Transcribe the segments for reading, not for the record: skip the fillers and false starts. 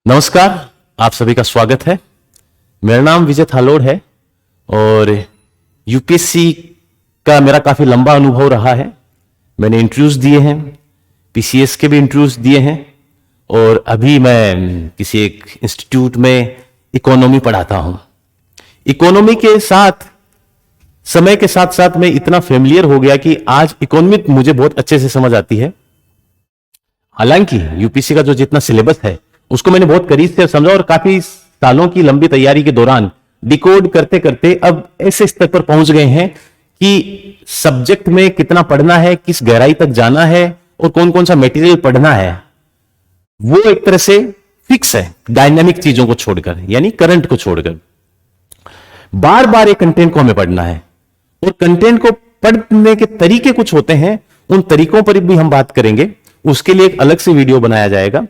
नमस्कार, आप सभी का स्वागत है। मेरा नाम विजय थालोड़ है और यूपीएससी का मेरा काफी लंबा अनुभव रहा है। मैंने इंटरव्यूज दिए हैं, पीसीएस के भी इंटरव्यूज दिए हैं और अभी मैं किसी एक इंस्टीट्यूट में इकोनॉमी पढ़ाता हूं। इकोनॉमी के साथ समय के साथ साथ मैं इतना फेमिलियर हो गया कि आज इकोनॉमी मुझे बहुत अच्छे से समझ आती है। हालांकि यूपीएससी का जो जितना सिलेबस है उसको मैंने बहुत करीब से समझा और काफी सालों की लंबी तैयारी के दौरान डिकोड करते करते अब ऐसे स्तर पर पहुंच गए हैं कि सब्जेक्ट में कितना पढ़ना है, किस गहराई तक जाना है और कौन कौन सा मटेरियल पढ़ना है, वो एक तरह से फिक्स है। डायनामिक चीजों को छोड़कर, यानी करंट को छोड़कर बार बार एक कंटेंट को हमें पढ़ना है और कंटेंट को पढ़ने के तरीके कुछ होते हैं, उन तरीकों पर भी हम बात करेंगे। उसके लिए एक अलग से वीडियो बनाया जाएगा।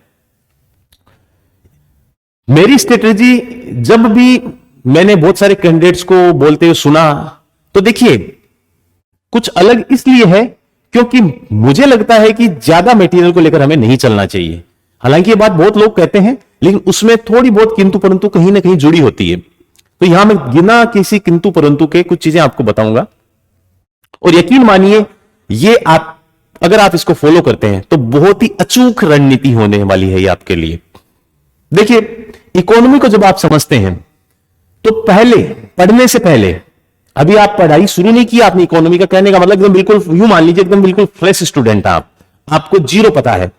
मेरी स्ट्रेटेजी, जब भी मैंने बहुत सारे कैंडिडेट्स को बोलते हुए सुना तो देखिए कुछ अलग इसलिए है क्योंकि मुझे लगता है कि ज्यादा मटेरियल को लेकर हमें नहीं चलना चाहिए। हालांकि ये बात बहुत लोग कहते हैं, लेकिन उसमें थोड़ी बहुत किंतु परंतु कहीं ना कहीं जुड़ी होती है। तो यहां मैं बिना किसी किंतु परंतु के कुछ चीजें आपको बताऊंगा और यकीन मानिए ये अगर आप इसको फॉलो करते हैं तो बहुत ही अचूक रणनीति होने वाली है ये आपके लिए। देखिए, इकोनॉमी को जब आप समझते हैं तो पहले पढ़ने से पहले, अभी आप पढ़ाई शुरू नहीं की आपने इकोनॉमी का, कहने का मतलब एकदम बिल्कुल यूं मान लीजिए एकदम बिल्कुल फ्रेश स्टूडेंट आपको जीरो पता है,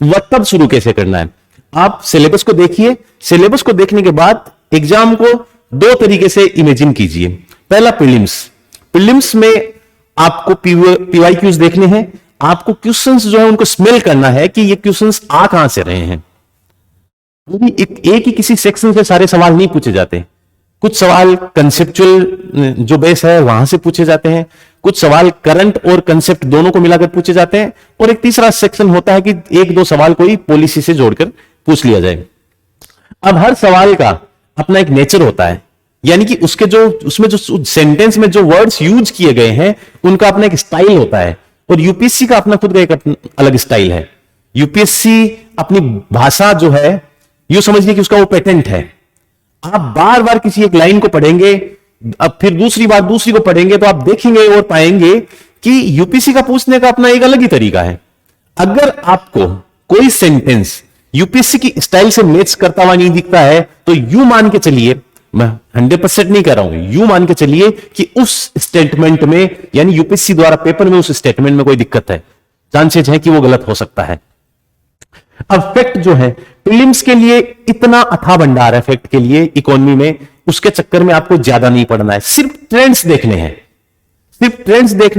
वह तब शुरू कैसे करना है। आप सिलेबस को देखिए, सिलेबस को देखने के बाद एग्जाम को दो तरीके से इमेजिन कीजिए। पहला प्रीलिम्स में आपको पीवाईक्यूज देखने हैं, आपको क्वेश्चंस जो है उनको स्मेल करना है कि ये क्वेश्चंस आ कहां से रहे हैं। एक ही किसी सेक्शन से सारे सवाल नहीं पूछे जाते, कुछ सवाल कंसेप्चुअल जो बेस है वहां से पूछे जाते हैं, कुछ सवाल करंट और कंसेप्ट दोनों को मिलाकर पूछे जाते हैं और एक तीसरा सेक्शन होता है कि एक दो सवाल कोई पॉलिसी से जोड़कर पूछ लिया जाए। अब हर सवाल का अपना एक नेचर होता है, यानी कि उसमें जो सेंटेंस में जो वर्ड्स यूज किए गए हैं उनका अपना एक स्टाइल होता है और यूपीएससी का अपना खुद का एक अलग स्टाइल है। यूपीएससी अपनी भाषा जो है यूं समझिए कि उसका वो पेटेंट है। आप बार बार किसी एक लाइन को पढ़ेंगे, अब फिर दूसरी बार दूसरी को पढ़ेंगे तो आप देखेंगे और पाएंगे कि यूपीएससी का पूछने का अपना एक अलग ही तरीका है। अगर आपको कोई सेंटेंस यूपीएससी की स्टाइल से मैच करता हुआ नहीं दिखता है तो यूं मान के चलिए, मैं 100% नहीं कह रहा हूं, यूं मान के चलिए कि उस स्टेटमेंट में, यानी यूपीएससी द्वारा पेपर में उस स्टेटमेंट में कोई दिक्कत है, चांसेस है कि वो गलत हो सकता है। अब फैक्ट जो है प्रीलिम्स के लिए इतना अथाह भंडार है, फैक्ट के लिए इकोनॉमी में, उसके चक्कर में आपको ज्यादा नहीं पढ़ना है, सिर्फ ट्रेंड्स देखने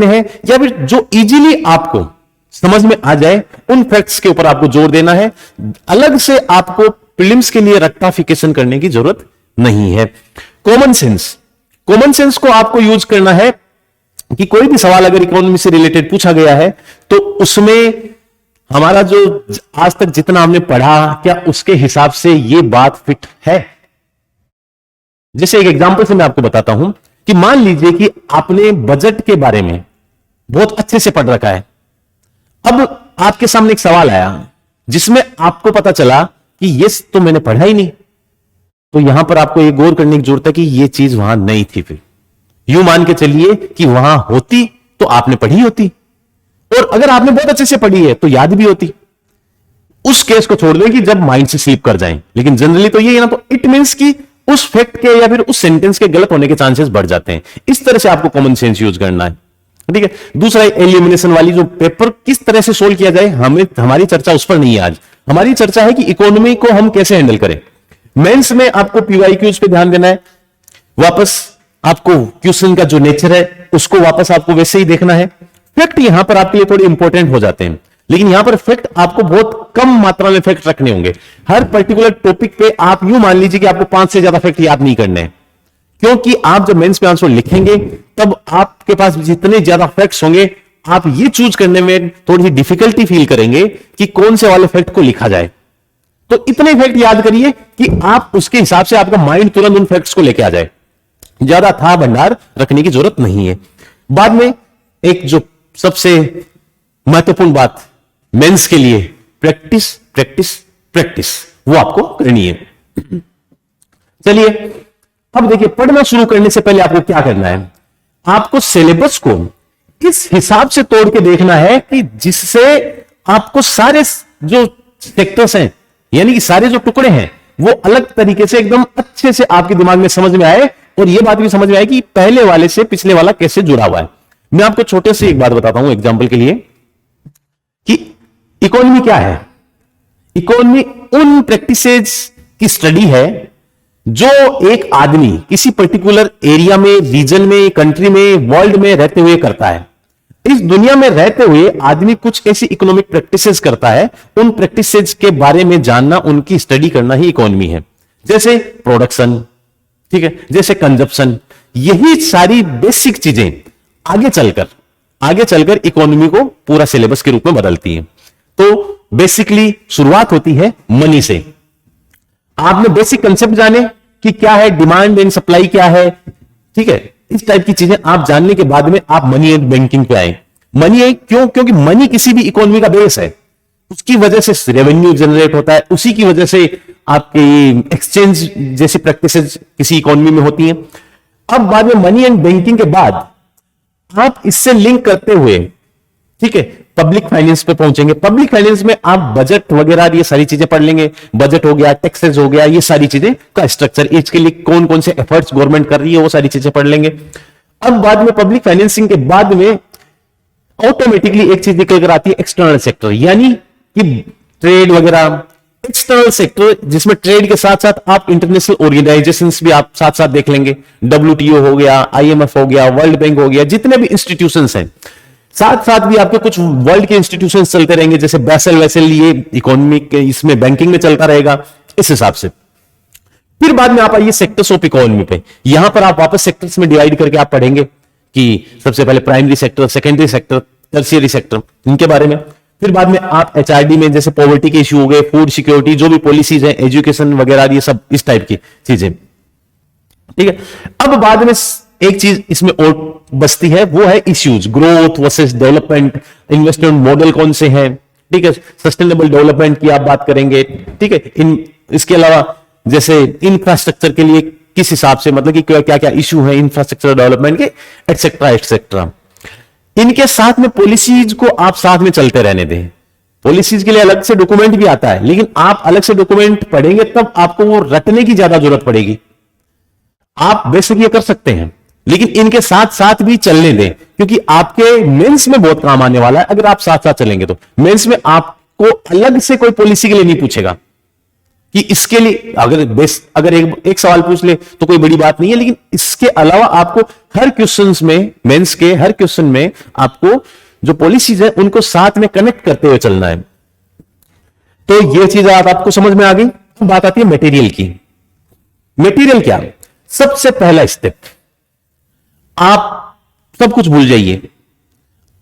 हैं, या फिर जो इजीली आपको समझ में आ जाए उन फैक्ट्स के ऊपर आपको जोर देना है। अलग से आपको प्रीलिम्स के लिए रेक्टिफिकेशन करने की जरूरत नहीं है। कॉमन सेंस को आपको यूज करना है कि कोई भी सवाल अगर इकोनॉमी से रिलेटेड पूछा गया है तो उसमें हमारा जो आज तक जितना हमने पढ़ा, क्या उसके हिसाब से ये बात फिट है। जैसे एक एग्जांपल से मैं आपको बताता हूं कि मान लीजिए कि आपने बजट के बारे में बहुत अच्छे से पढ़ रखा है, अब आपके सामने एक सवाल आया जिसमें आपको पता चला कि ये तो मैंने पढ़ा ही नहीं, तो यहां पर आपको एक गौर करने की जरूरत है कि ये चीज वहां नहीं थी। फिर यूं मान के चलिए कि वहां होती तो आपने पढ़ी होती, और अगर आपने बहुत अच्छे से पढ़ी है तो याद भी होती। उस केस को छोड़ दें कि जब माइंड से स्लिप कर जाएं, लेकिन जनरली तो ये है ना, तो इट मींस कि उस फैक्ट के या फिर उस सेंटेंस के गलत होने के चांसेस बढ़ जाते हैं। इस तरह से आपको कॉमन सेंस यूज करना है, ठीक है। दूसरा, एलिमिनेशन वाली जो पेपर किस तरह से सोल्व किया जाए, हमारी चर्चा उस पर नहीं है आज। हमारी चर्चा है कि इकोनॉमी को हम कैसे हैंडल करें। मेंस में आपको पीवाईक्यूज पे ध्यान देना है, वापस आपको क्वेश्चन का जो नेचर है उसको वापस आपको वैसे ही देखना है। फैक्ट यहां पर आपके लिए थोड़े इंपॉर्टेंट हो जाते हैं, लेकिन यहां पर फैक्ट आपको बहुत कम मात्रा में फैक्ट रखने होंगे। हर पर्टिकुलर टॉपिक पे आप यूं मान लीजिए कि आपको 5 से ज्यादा फैक्ट याद नहीं करने हैं, क्योंकि आप जब मेंस में आंसर लिखेंगे तब आपके पास जितने ज्यादा फैक्ट्स होंगे आप ये चूज करने में थोड़ी सी डिफिकल्टी फील करेंगे कि कौन से वाले फैक्ट को लिखा जाए। तो इतने फैक्ट याद करिए कि आप उसके हिसाब से आपका माइंड तुरंत उन फैक्ट्स को लेके आ जाए। ज्यादा था भंडार रखने की जरूरत नहीं है। बाद में एक जो सबसे महत्वपूर्ण बात मेंस के लिए, प्रैक्टिस प्रैक्टिस प्रैक्टिस। वो आपको करनी है। चलिए अब देखिए, पढ़ना शुरू करने से पहले आपको क्या करना है, आपको सिलेबस को इस हिसाब से तोड़ के देखना है कि जिससे आपको सारे जो सेक्टर्स हैं, यानी कि सारे जो टुकड़े हैं, वो अलग तरीके से एकदम अच्छे से आपके दिमाग में समझ में आए, और ये बात भी समझ में आए कि पहले वाले से पिछले वाला कैसे जुड़ा हुआ है। मैं आपको छोटे से एक बात बताता हूं एग्जांपल के लिए, कि इकोनॉमी क्या है। इकोनॉमी उन प्रैक्टिसेस की स्टडी है जो एक आदमी किसी पर्टिकुलर एरिया में, रीजन में, कंट्री में, वर्ल्ड में रहते हुए करता है। इस दुनिया में रहते हुए आदमी कुछ ऐसी इकोनॉमिक प्रैक्टिसेस करता है, उन प्रैक्टिसेस के बारे में जानना, उनकी स्टडी करना ही इकोनॉमी है। जैसे प्रोडक्शन, ठीक है, जैसे कंजप्शन, यही सारी बेसिक चीजें आगे चलकर इकोनॉमी को पूरा सिलेबस के रूप में बदलती है। तो बेसिकली शुरुआत होती है मनी से। आपने बेसिक कंसेप्ट जाने कि क्या है डिमांड एंड सप्लाई, क्या है, ठीक है, इस टाइप की चीजें आप जानने के बाद में आप मनी एंड बैंकिंग पे आए। मनी क्यों? क्योंकि मनी किसी भी इकोनॉमी का बेस है, उसकी वजह से रेवेन्यू जनरेट होता है, उसी की वजह से आपकी एक्सचेंज जैसी प्रैक्टिसेस किसी इकोनॉमी में होती हैं। अब बाद में मनी एंड बैंकिंग के बाद आप इससे लिंक करते हुए, ठीक है, पब्लिक फाइनेंस पे पहुंचेंगे। पब्लिक फाइनेंस में आप बजट वगैरह ये सारी चीजें पढ़ लेंगे। बजट हो गया, टैक्सेस हो गया, ये सारी चीजें का स्ट्रक्चर, इसके लिए कौन कौन से एफर्ट्स गवर्नमेंट कर रही है, वो सारी चीजें पढ़ लेंगे। अब बाद में पब्लिक फाइनेंसिंग के बाद में ऑटोमेटिकली एक चीज निकल कर आती है एक्सटर्नल सेक्टर, यानी कि ट्रेड वगैरह। एक्सटर्नल सेक्टर जिसमें ट्रेड के साथ साथ आप इंटरनेशनल ऑर्गेनाइजेशंस भी आप साथ साथ देख लेंगे। WTO हो गया, IMF हो गया, वर्ल्ड बैंक हो गया, जितने भी इंस्टीट्यूशंस हैं, साथ साथ भी आपके कुछ वर्ल्ड के इंस्टीट्यूशंस चलते रहेंगे, जैसे बेसल वेसल, ये इकोनॉमिक इसमें बैंकिंग में चलता रहेगा इस हिसाब से। फिर बाद में आप आइए सेक्टर्स ऑफ इकोनॉमी पे। यहां पर आप वापस सेक्टर्स में डिवाइड करके आप पढ़ेंगे कि सबसे पहले primary sector, secondary sector, tertiary sector, इनके बारे में। फिर बाद में आप HRD में जैसे पॉवर्टी के इश्यू हो गए, फूड सिक्योरिटी, जो भी पॉलिसीज है, एजुकेशन वगैरह, ये सब इस टाइप की चीजें, ठीक है। अब बाद में एक चीज इसमें और बचती है, वो है issues, growth versus development, investment model कौन से हैं, ठीक है, सस्टेनेबल डेवलपमेंट की आप बात करेंगे, ठीक है। इसके अलावा जैसे इंफ्रास्ट्रक्चर के लिए किस हिसाब से, मतलब कि क्या क्या इश्यू है इंफ्रास्ट्रक्चर डेवलपमेंट के, एटसेट्रा एटसेट्रा। इनके साथ में पॉलिसीज को आप साथ में चलते रहने दें। पॉलिसीज के लिए अलग से डॉक्यूमेंट भी आता है, लेकिन आप अलग से डॉक्यूमेंट पढ़ेंगे तब आपको वो रटने की ज्यादा जरूरत पड़ेगी। आप बेसिक ये कर सकते हैं, लेकिन इनके साथ साथ भी चलने दें, क्योंकि आपके मेंस में बहुत काम आने वाला है। अगर आप साथ साथ चलेंगे तो मेंस में आपको अलग से कोई पॉलिसी के लिए नहीं पूछेगा कि इसके लिए, अगर एक सवाल पूछ ले तो कोई बड़ी बात नहीं है, लेकिन इसके अलावा आपको हर क्वेश्चंस में, मेंस के हर क्वेश्चन में आपको जो पॉलिसीज है उनको साथ में कनेक्ट करते हुए चलना है। तो ये चीज आपको समझ में आ गई। बात आती है मटेरियल की। मटेरियल क्या? सबसे पहला स्टेप, आप सब कुछ भूल जाइए।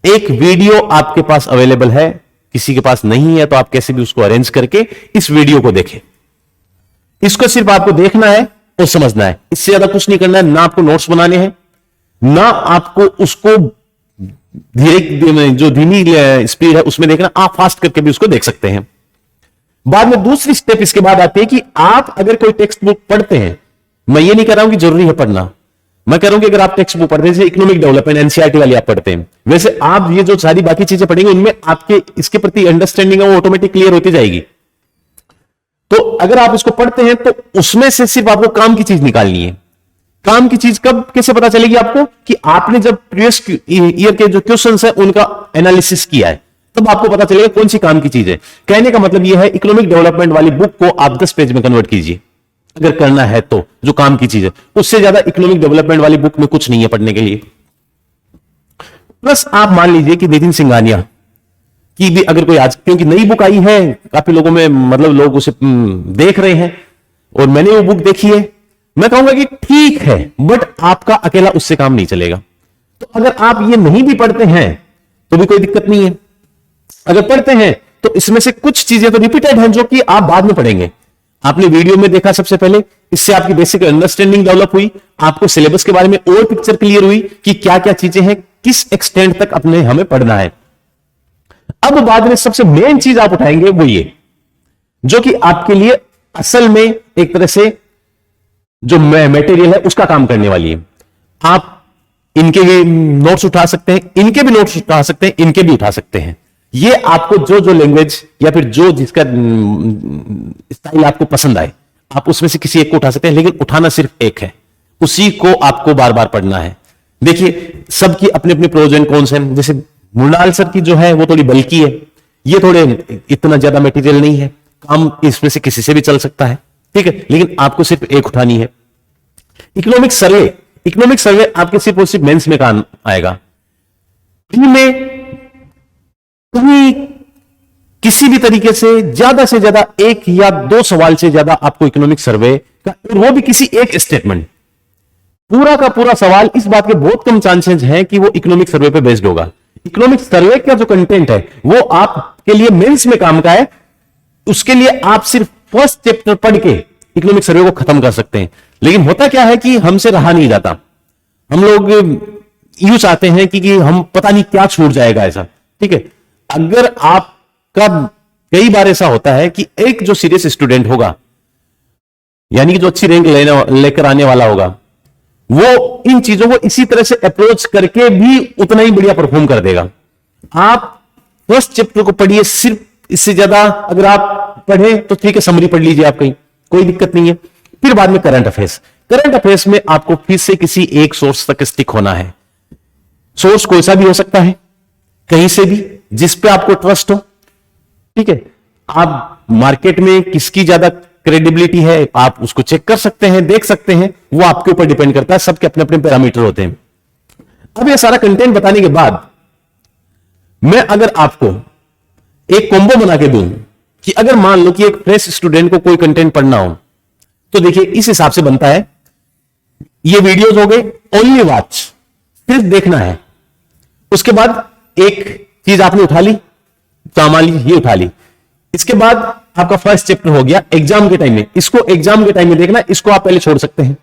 एक वीडियो आपके पास अवेलेबल है, किसी के पास नहीं है तो आप कैसे भी उसको अरेंज करके इस वीडियो को देखें। इसको सिर्फ आपको देखना है और समझना है, इससे ज्यादा कुछ नहीं करना है। ना आपको नोट्स बनाने हैं, ना आपको उसको धीरे, जो धीमी स्पीड है उसमें देखना, आप फास्ट करके भी उसको देख सकते हैं। बाद में दूसरी स्टेप इसके बाद आती है कि आप अगर कोई टेक्स्ट बुक पढ़ते हैं, मैं ये नहीं कह रहा हूं कि जरूरी है पढ़ना, मैं कह रहा हूं कि अगर आप टेक्स्ट बुक पढ़ते हैं, जैसे इकोनॉमिक डेवलपमेंट NCERT वाली आप पढ़ते हैं, वैसे आप ये जो सारी बाकी चीजें पढ़ेंगे उनमें आपके इसके प्रति अंडरस्टैंडिंग है वो ऑटोमेटिक क्लियर होती जाएगी। तो अगर आप इसको पढ़ते हैं तो उसमें से सिर्फ आपको काम की चीज निकालनी है। काम की चीज कब कैसे पता चलेगी आपको? कि आपने जब प्रीवियस ईयर के जो क्वेश्चंस है उनका एनालिसिस किया है, तब आपको पता चलेगा कौन सी काम की चीज है। कहने का मतलब यह है, इकोनॉमिक डेवलपमेंट वाली बुक को आप 10 पेज में कन्वर्ट कीजिए अगर करना है तो, जो काम की चीज है। उससे ज्यादा इकोनॉमिक डेवलपमेंट वाली बुक में कुछ नहीं है पढ़ने के लिए। प्लस आप मान लीजिए कि नितिन सिंघानिया की भी अगर कोई आज, क्योंकि नई बुक आई है, काफी लोगों में मतलब लोग उसे देख रहे हैं और मैंने वो बुक देखी है, मैं कहूंगा कि ठीक है, बट आपका अकेला उससे काम नहीं चलेगा। तो अगर आप ये नहीं भी पढ़ते हैं तो भी कोई दिक्कत नहीं है। अगर पढ़ते हैं तो इसमें से कुछ चीजें तो रिपीटेड हैं जो कि आप बाद में पढ़ेंगे। आपने वीडियो में देखा सबसे पहले, इससे आपकी बेसिक अंडरस्टैंडिंग डेवलप हुई, आपको सिलेबस के बारे में और पिक्चर क्लियर हुई कि क्या क्या चीजें हैं, किस एक्सटेंट तक अपने हमें पढ़ना है। अब बाद में सबसे मेन चीज आप उठाएंगे वो ये, जो कि आपके लिए असल में एक तरह से जो मटेरियल है उसका काम करने वाली है। आप इनके भी नोट्स उठा सकते हैं, इनके भी नोट्स उठा सकते हैं, इनके भी उठा सकते हैं। ये आपको जो जो लैंग्वेज या फिर जो जिसका स्टाइल आपको पसंद आए, आप उसमें से किसी एक को उठा सकते हैं, लेकिन उठाना सिर्फ एक है, उसी को आपको बार बार पढ़ना है। देखिए सबकी अपने अपने प्रोज एंड कॉन्स हैं। जैसे मृणाल सर की जो है वो थोड़ी बल्की है, ये थोड़े इतना ज्यादा मटेरियल नहीं है, काम इसमें से किसी से भी चल सकता है, ठीक है, लेकिन आपको सिर्फ एक उठानी है। इकोनॉमिक सर्वे आपके सिर्फ और सिर्फ मेंस में काम आएगा। प्री में कहीं किसी भी तरीके से ज्यादा एक या दो सवाल से ज्यादा आपको इकोनॉमिक सर्वे का, वो भी किसी एक स्टेटमेंट, पूरा का पूरा सवाल, इस बात के बहुत कम चांसेस हैं कि वो इकोनॉमिक सर्वे पे बेस्ड होगा। इकोनॉमिक सर्वे का जो कंटेंट है वो आपके लिए मेंस में काम का है, उसके लिए आप सिर्फ फर्स्ट चैप्टर पढ़ के इकोनॉमिक सर्वे को खत्म कर सकते हैं। लेकिन होता क्या है कि हमसे रहा नहीं जाता, हम लोग यूं चाहते हैं कि हम पता नहीं क्या छूट जाएगा ऐसा, ठीक है। अगर आपका कई बार ऐसा होता है कि एक जो सीरियस स्टूडेंट होगा, यानी कि जो अच्छी रैंक लेकर आने वाला होगा, वो इन चीजों को इसी तरह से अप्रोच करके भी उतना ही बढ़िया परफॉर्म कर देगा। आप फर्स्ट चैप्टर को पढ़िए, सिर्फ इससे ज्यादा अगर आप पढ़े तो ठीक है, समरी पढ़ लीजिए आप कहीं, कोई दिक्कत नहीं है। फिर बाद में करंट अफेयर्स में आपको फिर से किसी एक सोर्स तक स्टिक होना है। सोर्स कोई सा भी हो सकता है, कहीं से भी, जिस पे आपको ट्रस्ट हो, ठीक है। आप मार्केट में किसकी ज्यादा क्रेडिबिलिटी है आप उसको चेक कर सकते हैं, देख सकते हैं, वो आपके ऊपर डिपेंड करता है, सबके अपने अपने पैरामीटर होते हैं। अब ये सारा कंटेंट बताने के बाद मैं अगर आपको एक कॉम्बो बना के दूं कि अगर मान लो कि एक फ्रेश स्टूडेंट को कोई कंटेंट पढ़ना हो, तो देखिए इस हिसाब से बनता है। ये वीडियोज हो गए, ओनली वॉच, सिर्फ देखना है। उसके बाद एक चीज आपने उठा ली, तो मान लीजिए ये उठा ली, इसके बाद आपका फर्स्ट चैप्टर हो गया। एग्जाम के टाइम में इसको, एग्जाम के टाइम में देखना, इसको आप पहले छोड़ सकते हैं,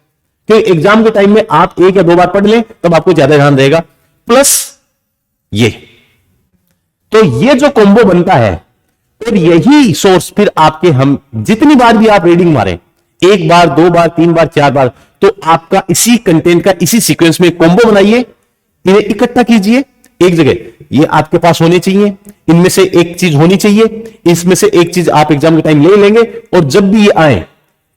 क्योंकि एग्जाम के टाइम में आप एक या दो बार पढ़ लें तब आपको ज्यादा ध्यान रहेगा। प्लस ये, तो ये जो कॉम्बो बनता है, और यही सोर्स फिर आपके, हम जितनी बार भी आप रीडिंग मारें, एक बार, दो बार, तीन बार, चार बार, तो आपका इसी कंटेंट का इसी सीक्वेंस में कॉम्बो बनाइए, इन्हें इकट्ठा कीजिए एक जगह। ये आपके पास होने चाहिए, इनमें से एक चीज होनी चाहिए, इसमें से एक चीज आप एग्जाम के टाइम ले लेंगे, और जब भी ये आए,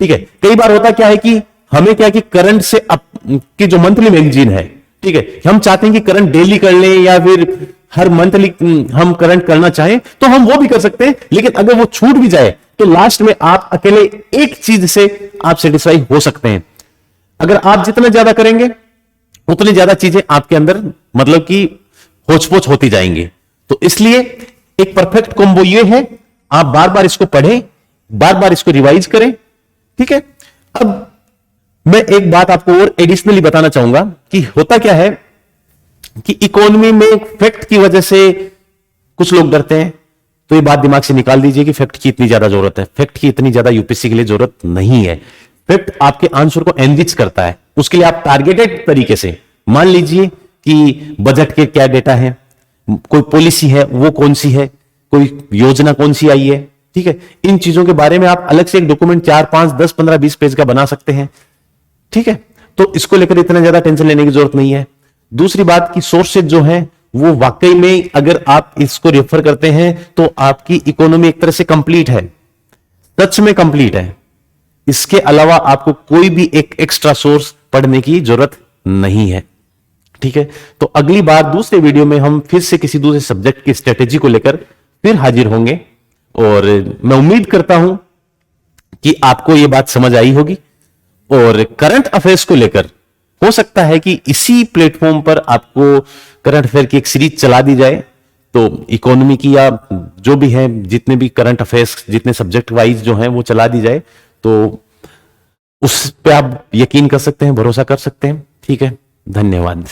ठीक है। कई बार होता क्या है कि हमें क्या है कि करंट से की जो मंथली मैगजीन है, ठीक है, हम चाहते हैं कि करंट डेली कर लें या फिर हर मंथली हम करंट करना चाहें तो हम वो भी कर सकते हैं, लेकिन अगर वो छूट भी जाए तो लास्ट में आप अकेले एक चीज से आप सेटिस्फाई हो सकते हैं। अगर आप जितना ज्यादा करेंगे उतनी ज्यादा चीजें आपके अंदर मतलब कि होच-पोच होती जाएंगी। तो इसलिए एक परफेक्ट कॉम्बो ये है, आप बार बार इसको पढ़ें, बार बार इसको रिवाइज करें, ठीक है। अब मैं एक बात आपको और एडिशनली बताना चाहूंगा कि होता क्या है कि इकोनॉमी में फैक्ट की वजह से कुछ लोग डरते हैं, तो ये बात दिमाग से निकाल दीजिए कि फैक्ट की इतनी ज्यादा जरूरत है। फैक्ट की इतनी ज्यादा यूपीएससी के लिए जरूरत नहीं है। फैक्ट आपके आंसर को एनरिच करता है, उसके लिए आप टारगेटेड तरीके से, मान लीजिए कि बजट के क्या डेटा है, कोई पॉलिसी है वो कौन सी है, कोई योजना कौन सी आई है, ठीक है, इन चीजों के बारे में आप अलग से एक डॉक्यूमेंट 4, 5, 10, 15, 20 पेज का बना सकते हैं, ठीक है। तो इसको लेकर इतना ज्यादा टेंशन लेने की जरूरत नहीं है। दूसरी बात कि सोर्सेज जो है वो वाकई में अगर आप इसको रेफर करते हैं तो आपकी इकोनॉमी एक तरह से कंप्लीट है, सच में कंप्लीट है। इसके अलावा आपको कोई भी एक एक्स्ट्रा सोर्स पढ़ने की जरूरत नहीं है, ठीक है। तो अगली बार दूसरे वीडियो में हम फिर से किसी दूसरे सब्जेक्ट की स्ट्रेटेजी को लेकर फिर हाजिर होंगे, और मैं उम्मीद करता हूं कि आपको यह बात समझ आई होगी। और करंट अफेयर्स को लेकर हो सकता है कि इसी प्लेटफॉर्म पर आपको करंट अफेयर की एक सीरीज चला दी जाए, तो इकोनॉमी की या जो भी है, जितने भी करंट अफेयर्स, जितने सब्जेक्ट वाइज जो हैं वो चला दी जाए, तो उस पे आप यकीन कर सकते हैं, भरोसा कर सकते हैं, ठीक है। धन्यवाद।